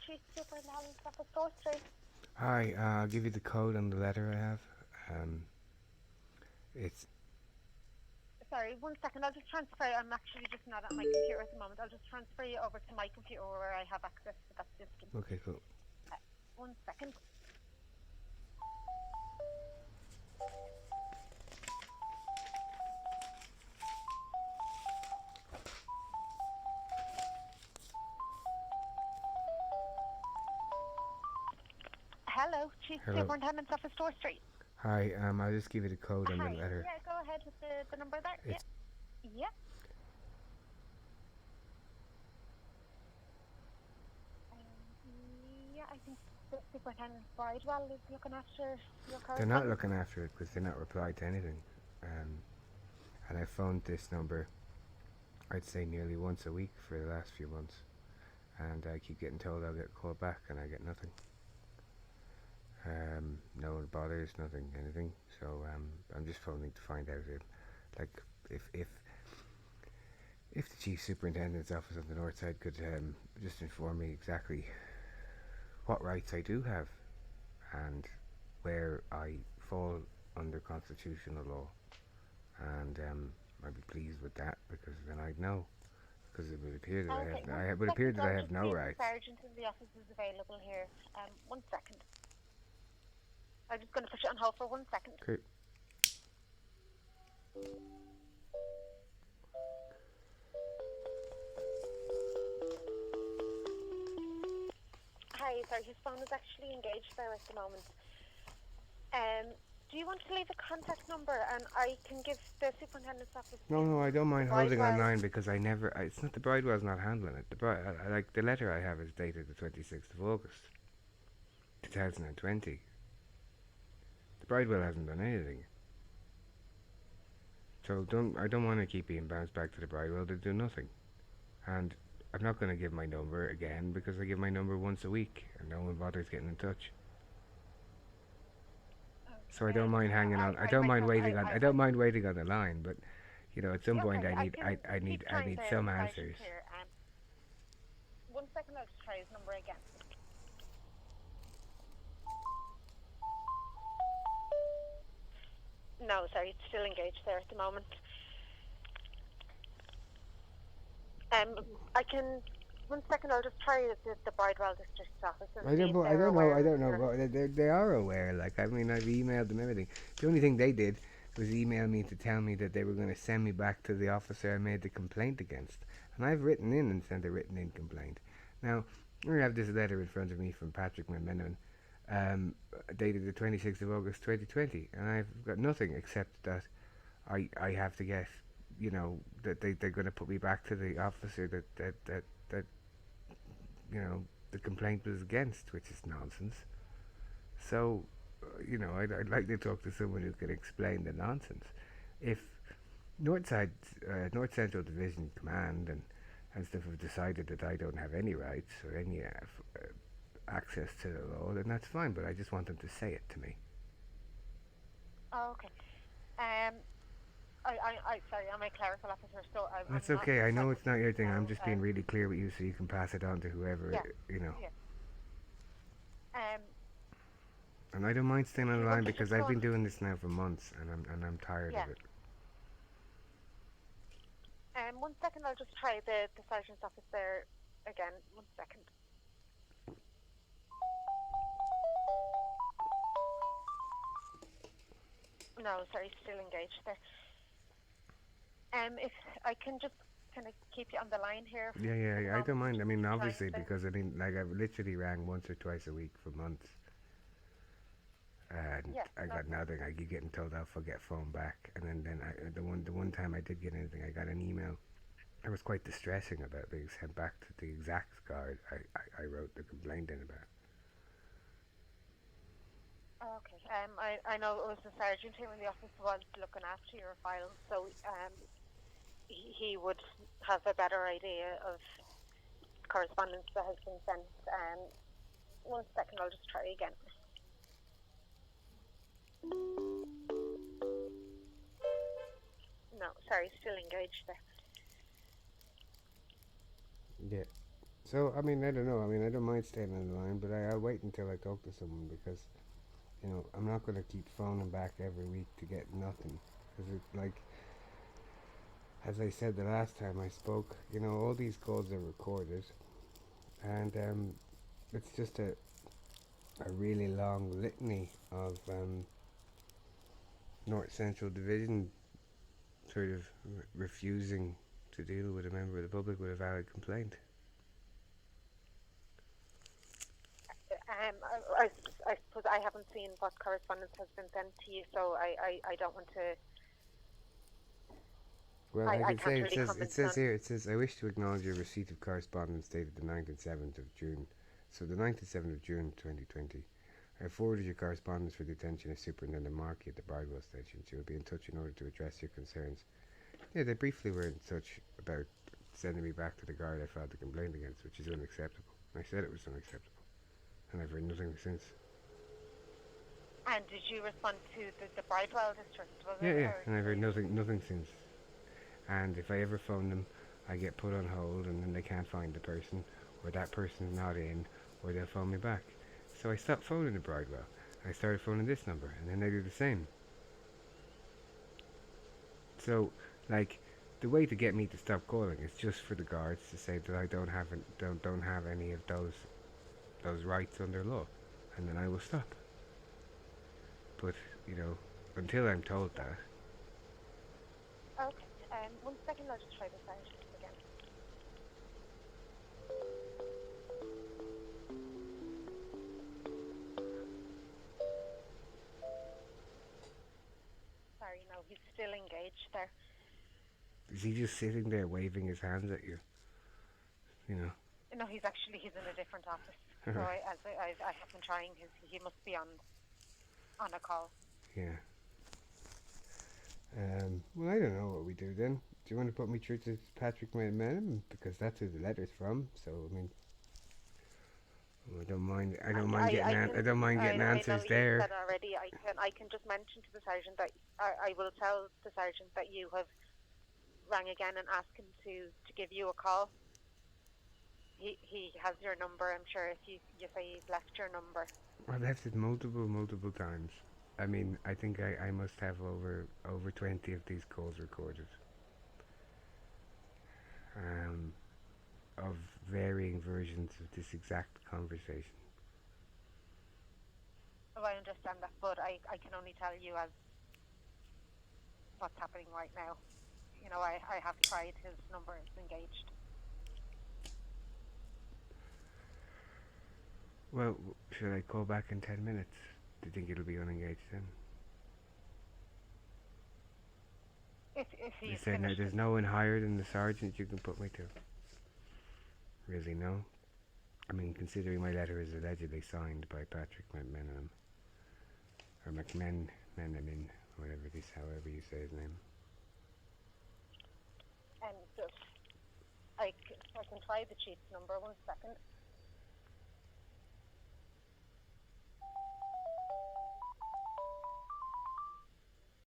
Chief Superintendent's Office, Door Street. Hi, I'll give you the code on the letter I have. It's Sorry, 1 second. I'll just transfer you. I'm actually just not at my computer at the moment. I'll just transfer you over to my computer where I have access to that system. okay, cool. 1 second. Hello, Chief Hello. Superintendent's Office, Door Street. Hi, I'll just give you the code on Hi. the letter. Yeah, go ahead with the number there. It's Yeah. Yeah, I think the Superintendent Bridewell is looking after your correspondence. They're not looking after it because they're not replied to anything. And I phoned this number, I'd say nearly once a week for the last few months. And I keep getting told I'll get called back and I get nothing. No one bothers, nothing, anything. So I'm just phoning to find out if the Chief Superintendent's Office on the Northside could just inform me exactly what rights I do have and where I fall under constitutional law. And I'd be pleased with that because then I'd know. Because it would appear that I have no rights. The sergeant in the office is available here. 1 second. I'm just going to put you on hold for 1 second. Okay. Hi, sorry, his phone is actually engaged there at the moment. Do you want to leave a contact number and I can give the superintendent's office? No, I don't mind holding on line because it's not the Bridewell's not handling it. The letter I have is dated the 26th of August, 2020. The Bridewell hasn't done anything. So I don't want to keep being bounced back to the Bridewell to do nothing. And I'm not going to give my number again because I give my number once a week and no one bothers getting in touch. So I don't mind hanging on. I don't mind waiting on the line, but at some point I need some answers. 1 second, I'll just try his number again. No, sorry, it's still engaged there at the moment. I can. 1 second, I'll just try the Bridewell District Office. I don't know. They are aware. I've emailed them everything. The only thing they did was email me to tell me that they were going to send me back to the officer I made the complaint against. And I've written in and sent a written in complaint. Now, I have this letter in front of me from Patrick McMenamin, dated the 26th of August 2020, and I've got nothing except that I have to get, that they're going to put me back to the officer that the complaint was against, which is nonsense. So, I'd like to talk to someone who can explain the nonsense. If North Central Division Command and stuff have decided that I don't have any rights or any access to the law, then that's fine, but I just want them to say it to me. Oh, okay. Sorry, I'm a clerical officer, so That's okay. I know it's not your thing. I'm just being really clear with you so you can pass it on to whoever, Yeah. And I don't mind staying on the line because I've been doing this now for months and I'm tired of it. 1 second, I'll just try the sergeant's office there again. 1 second. No, sorry, still engaged there. If I can just kind of keep you on the line here. Yeah, I don't mind. Obviously, because I've literally rang once or twice a week for months. And I got nothing. I keep getting told I'll get phone back, and then the one time I did get anything, I got an email. It was quite distressing about being sent back to the exact guard I wrote the complaint in about. Okay. I know it was the sergeant here in the office who was looking after your file, so he would have a better idea of correspondence that has been sent. 1 second, I'll just try again. No, sorry, still engaged there. Yeah. So, I mean, I don't know. I mean, I don't mind staying on the line, but I'll wait until I talk to someone because, you know, I'm not going to keep phoning back every week to get nothing. Because, like, as I said the last time I spoke, you know, all these calls are recorded, and it's just a really long litany of North Central Division sort of refusing to deal with a member of the public with a valid complaint. I suppose I haven't seen what correspondence has been sent to you, so I don't want to. Well, I I can can't say really comment it says on. here, it says, I wish to acknowledge your receipt of correspondence dated the 9th and 7th of June. So the 9th and 7th of June 2020. I forwarded your correspondence for the attention of Superintendent Markey at the Bridewell Station. She will be in touch in order to address your concerns. Yeah, they briefly were in touch about sending me back to the guard I filed the complaint against, which is unacceptable. I said it was unacceptable, and I've heard nothing since. And did you respond to the Bridewell district? Was Yeah, it? yeah, and I've heard nothing since. And if I ever phone them, I get put on hold, and then they can't find the person, or that person's not in, or they'll phone me back. So I stopped phoning the Bridewell. I started phoning this number, and then they do the same. So, like, the way to get me to stop calling is just for the guards to say that I don't have any of those rights under law, and then I will stop. But you know, until I'm told that. Okay. 1 second, I'll just try this out again. Sorry, no, he's still engaged there. Is he just sitting there waving his hands at you? You know. No, he's in a different office. So I have been trying. He must be on a call. Yeah. Well, I don't know what we do then. Do you want to put me through to Patrick McMenamin? Because that's who the letter's from. So I mean, I don't mind. I don't mind getting answers there. I know you said already. I can just mention to the sergeant that I will tell the sergeant that you have rang again and ask him to give you a call. He has your number. I'm sure if you say he's left your number. I've left it multiple times. I mean, I think I must have over 20 of these calls recorded. Of varying versions of this exact conversation. Oh, I understand that, but I can only tell you as what's happening right now. You know, I have tried. His number is engaged. Well, should I call back in 10 minutes? Do you think it'll be unengaged then? If he's You said no, there's no one higher than the sergeant you can put me to. Really, no? I mean, considering my letter is allegedly signed by Patrick McMenamin, or McMenamin, however you say his name. And just, I can try the chief's number. 1 second.